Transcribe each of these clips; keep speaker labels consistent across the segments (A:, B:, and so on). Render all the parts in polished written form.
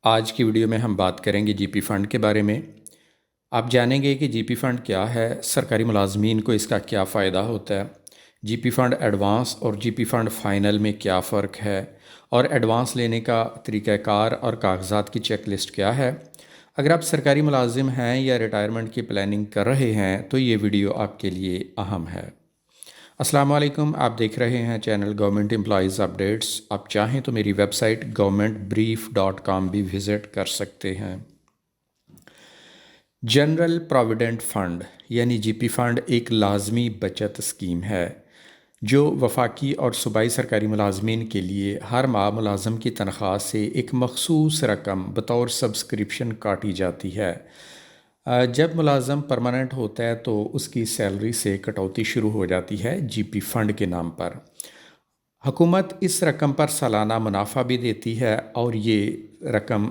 A: آج کی ویڈیو میں ہم بات کریں گے جی پی فنڈ کے بارے میں۔ آپ جانیں گے کہ جی پی فنڈ کیا ہے، سرکاری ملازمین کو اس کا کیا فائدہ ہوتا ہے، جی پی فنڈ ایڈوانس اور جی پی فنڈ فائنل میں کیا فرق ہے، اور ایڈوانس لینے کا طریقہ کار اور کاغذات کی چیک لسٹ کیا ہے۔ اگر آپ سرکاری ملازم ہیں یا ریٹائرمنٹ کی پلاننگ کر رہے ہیں تو یہ ویڈیو آپ کے لیے اہم ہے۔ السلام علیکم، آپ دیکھ رہے ہیں چینل گورنمنٹ امپلائیز اپڈیٹس۔ آپ چاہیں تو میری ویب سائٹ governmentbrief.com بھی وزٹ کر سکتے ہیں۔ جنرل پراویڈنٹ فنڈ یعنی جی پی فنڈ ایک لازمی بچت اسکیم ہے جو وفاقی اور صوبائی سرکاری ملازمین کے لیے ہر ماہ ملازم کی تنخواہ سے ایک مخصوص رقم بطور سبسکرپشن کاٹی جاتی ہے۔ جب ملازم پرماننٹ ہوتا ہے تو اس کی سیلری سے کٹوتی شروع ہو جاتی ہے جی پی فنڈ کے نام پر۔ حکومت اس رقم پر سالانہ منافع بھی دیتی ہے اور یہ رقم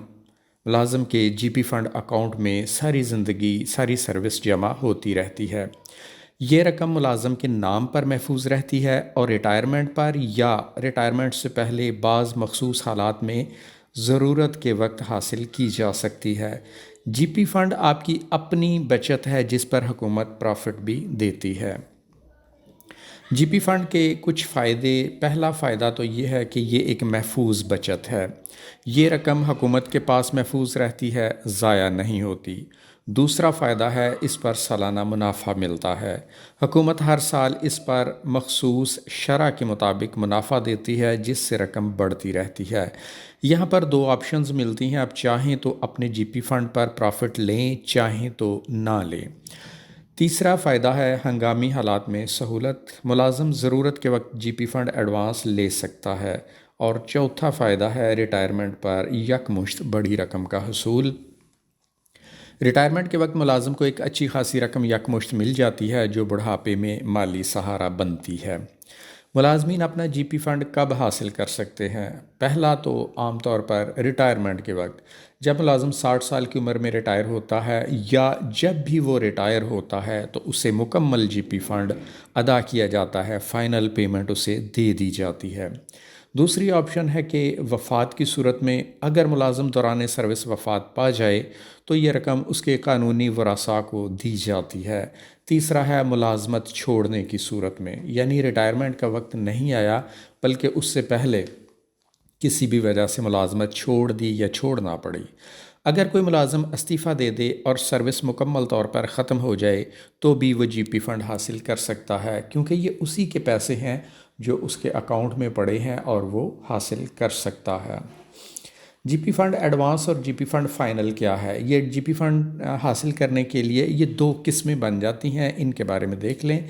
A: ملازم کے جی پی فنڈ اکاؤنٹ میں ساری زندگی ساری سروس جمع ہوتی رہتی ہے۔ یہ رقم ملازم کے نام پر محفوظ رہتی ہے اور ریٹائرمنٹ پر یا ریٹائرمنٹ سے پہلے بعض مخصوص حالات میں ضرورت کے وقت حاصل کی جا سکتی ہے۔ جی پی فنڈ آپ کی اپنی بچت ہے جس پر حکومت پرافٹ بھی دیتی ہے۔ جی پی فنڈ کے کچھ فائدے، پہلا فائدہ تو یہ ہے کہ یہ ایک محفوظ بچت ہے۔ یہ رقم حکومت کے پاس محفوظ رہتی ہے، ضائع نہیں ہوتی۔ دوسرا فائدہ ہے اس پر سالانہ منافع ملتا ہے۔ حکومت ہر سال اس پر مخصوص شرح کے مطابق منافع دیتی ہے جس سے رقم بڑھتی رہتی ہے۔ یہاں پر دو آپشنز ملتی ہیں، آپ چاہیں تو اپنے جی پی فنڈ پر پرافٹ لیں، چاہیں تو نہ لیں۔ تیسرا فائدہ ہے ہنگامی حالات میں سہولت، ملازم ضرورت کے وقت جی پی فنڈ ایڈوانس لے سکتا ہے۔ اور چوتھا فائدہ ہے ریٹائرمنٹ پر یکمشت بڑی رقم کا حصول۔ ریٹائرمنٹ کے وقت ملازم کو ایک اچھی خاصی رقم یکمشت مل جاتی ہے جو بڑھاپے میں مالی سہارا بنتی ہے۔ ملازمین اپنا جی پی فنڈ کب حاصل کر سکتے ہیں؟ پہلا تو عام طور پر ریٹائرمنٹ کے وقت، جب ملازم 60 سال کی عمر میں ریٹائر ہوتا ہے یا جب بھی وہ ریٹائر ہوتا ہے تو اسے مکمل جی پی فنڈ ادا کیا جاتا ہے، فائنل پیمنٹ اسے دے دی جاتی ہے۔ دوسری آپشن ہے کہ وفات کی صورت میں اگر ملازم دوران سروس وفات پا جائے تو یہ رقم اس کے قانونی ورثاء کو دی جاتی ہے۔ تیسرا ہے ملازمت چھوڑنے کی صورت میں، یعنی ریٹائرمنٹ کا وقت نہیں آیا بلکہ اس سے پہلے کسی بھی وجہ سے ملازمت چھوڑ دی یا چھوڑنا پڑی۔ اگر کوئی ملازم استعفیٰ دے دے اور سروس مکمل طور پر ختم ہو جائے تو بھی وہ جی پی فنڈ حاصل کر سکتا ہے، کیونکہ یہ اسی کے پیسے ہیں جو اس کے اکاؤنٹ میں پڑے ہیں اور وہ حاصل کر سکتا ہے۔ جی پی فنڈ ایڈوانس اور جی پی فنڈ فائنل کیا ہے؟ یہ جی پی فنڈ حاصل کرنے کے لیے یہ دو قسمیں بن جاتی ہیں، ان کے بارے میں دیکھ لیں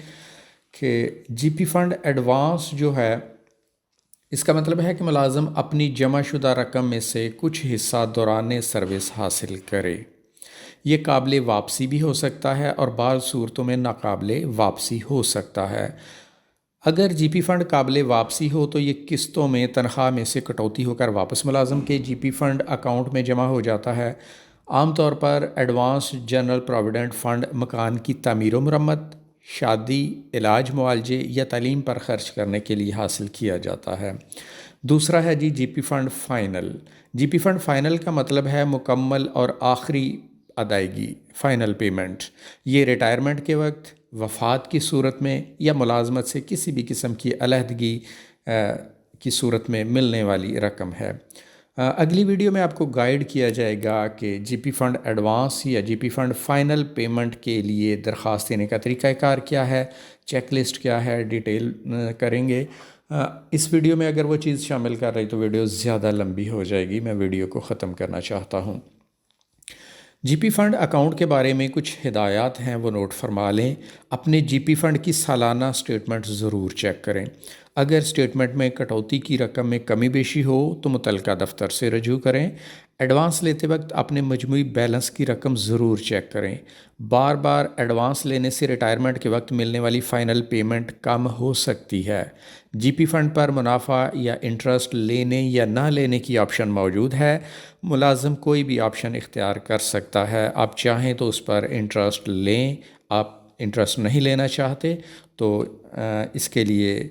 A: کہ جی پی فنڈ ایڈوانس جو ہے اس کا مطلب ہے کہ ملازم اپنی جمع شدہ رقم میں سے کچھ حصہ دوران سروس حاصل کرے۔ یہ قابل واپسی بھی ہو سکتا ہے اور بعض صورتوں میں ناقابل واپسی ہو سکتا ہے۔ اگر جی پی فنڈ قابل واپسی ہو تو یہ قسطوں میں تنخواہ میں سے کٹوتی ہو کر واپس ملازم کے جی پی فنڈ اکاؤنٹ میں جمع ہو جاتا ہے۔ عام طور پر ایڈوانس جنرل پراویڈنٹ فنڈ مکان کی تعمیر و مرمت، شادی، علاج معالجے یا تعلیم پر خرچ کرنے کے لیے حاصل کیا جاتا ہے۔ دوسرا ہے جی پی فنڈ فائنل۔ جی پی فنڈ فائنل کا مطلب ہے مکمل اور آخری ادائیگی، فائنل پیمنٹ۔ یہ ریٹائرمنٹ کے وقت، وفات کی صورت میں یا ملازمت سے کسی بھی قسم کی علیحدگی کی صورت میں ملنے والی رقم ہے۔ اگلی ویڈیو میں آپ کو گائیڈ کیا جائے گا کہ جی پی فنڈ ایڈوانس یا جی پی فنڈ فائنل پیمنٹ کے لیے درخواست دینے کا طریقہ کار کیا ہے، چیک لسٹ کیا ہے، ڈیٹیل کریں گے۔ اس ویڈیو میں اگر وہ چیز شامل کر رہی تو ویڈیو زیادہ لمبی ہو جائے گی، میں ویڈیو کو ختم کرنا چاہتا ہوں۔ جی پی فنڈ اکاؤنٹ کے بارے میں کچھ ہدایات ہیں، وہ نوٹ فرما لیں۔ اپنے جی پی فنڈ کی سالانہ سٹیٹمنٹ ضرور چیک کریں۔ اگر سٹیٹمنٹ میں کٹوتی کی رقم میں کمی بیشی ہو تو متعلقہ دفتر سے رجوع کریں۔ ایڈوانس لیتے وقت اپنے مجموعی بیلنس کی رقم ضرور چیک کریں۔ بار بار ایڈوانس لینے سے ریٹائرمنٹ کے وقت ملنے والی فائنل پیمنٹ کم ہو سکتی ہے۔ جی پی فنڈ پر منافع یا انٹرسٹ لینے یا نہ لینے کی آپشن موجود ہے۔ ملازم کوئی بھی آپشن اختیار کر سکتا ہے، آپ چاہیں تو اس پر انٹرسٹ لیں، آپ انٹرسٹ نہیں لینا چاہتے تو اس کے لیے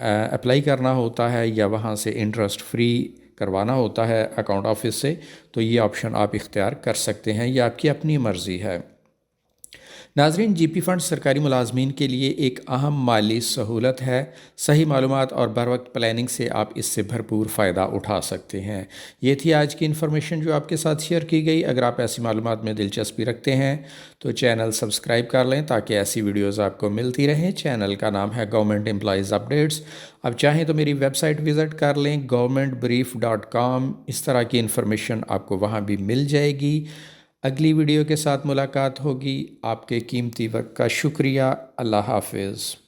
A: اپلائی کرنا ہوتا ہے یا وہاں سے انٹرسٹ فری کروانا ہوتا ہے اکاؤنٹ آفس سے تو یہ آپشن آپ اختیار کر سکتے ہیں، یہ آپ کی اپنی مرضی ہے۔ ناظرین، جی پی فنڈ سرکاری ملازمین کے لیے ایک اہم مالی سہولت ہے۔ صحیح معلومات اور بروقت پلاننگ سے آپ اس سے بھرپور فائدہ اٹھا سکتے ہیں۔ یہ تھی آج کی انفارمیشن جو آپ کے ساتھ شیئر کی گئی۔ اگر آپ ایسی معلومات میں دلچسپی رکھتے ہیں تو چینل سبسکرائب کر لیں تاکہ ایسی ویڈیوز آپ کو ملتی رہیں۔ چینل کا نام ہے گورنمنٹ امپلائیز اپڈیٹس۔ اب چاہیں تو میری ویب سائٹ وزٹ کر لیں governmentbrief.com، اس طرح کی انفارمیشن آپ کو وہاں بھی مل جائے گی۔ اگلی ویڈیو کے ساتھ ملاقات ہوگی۔ آپ کے قیمتی وقت کا شکریہ۔ اللہ حافظ۔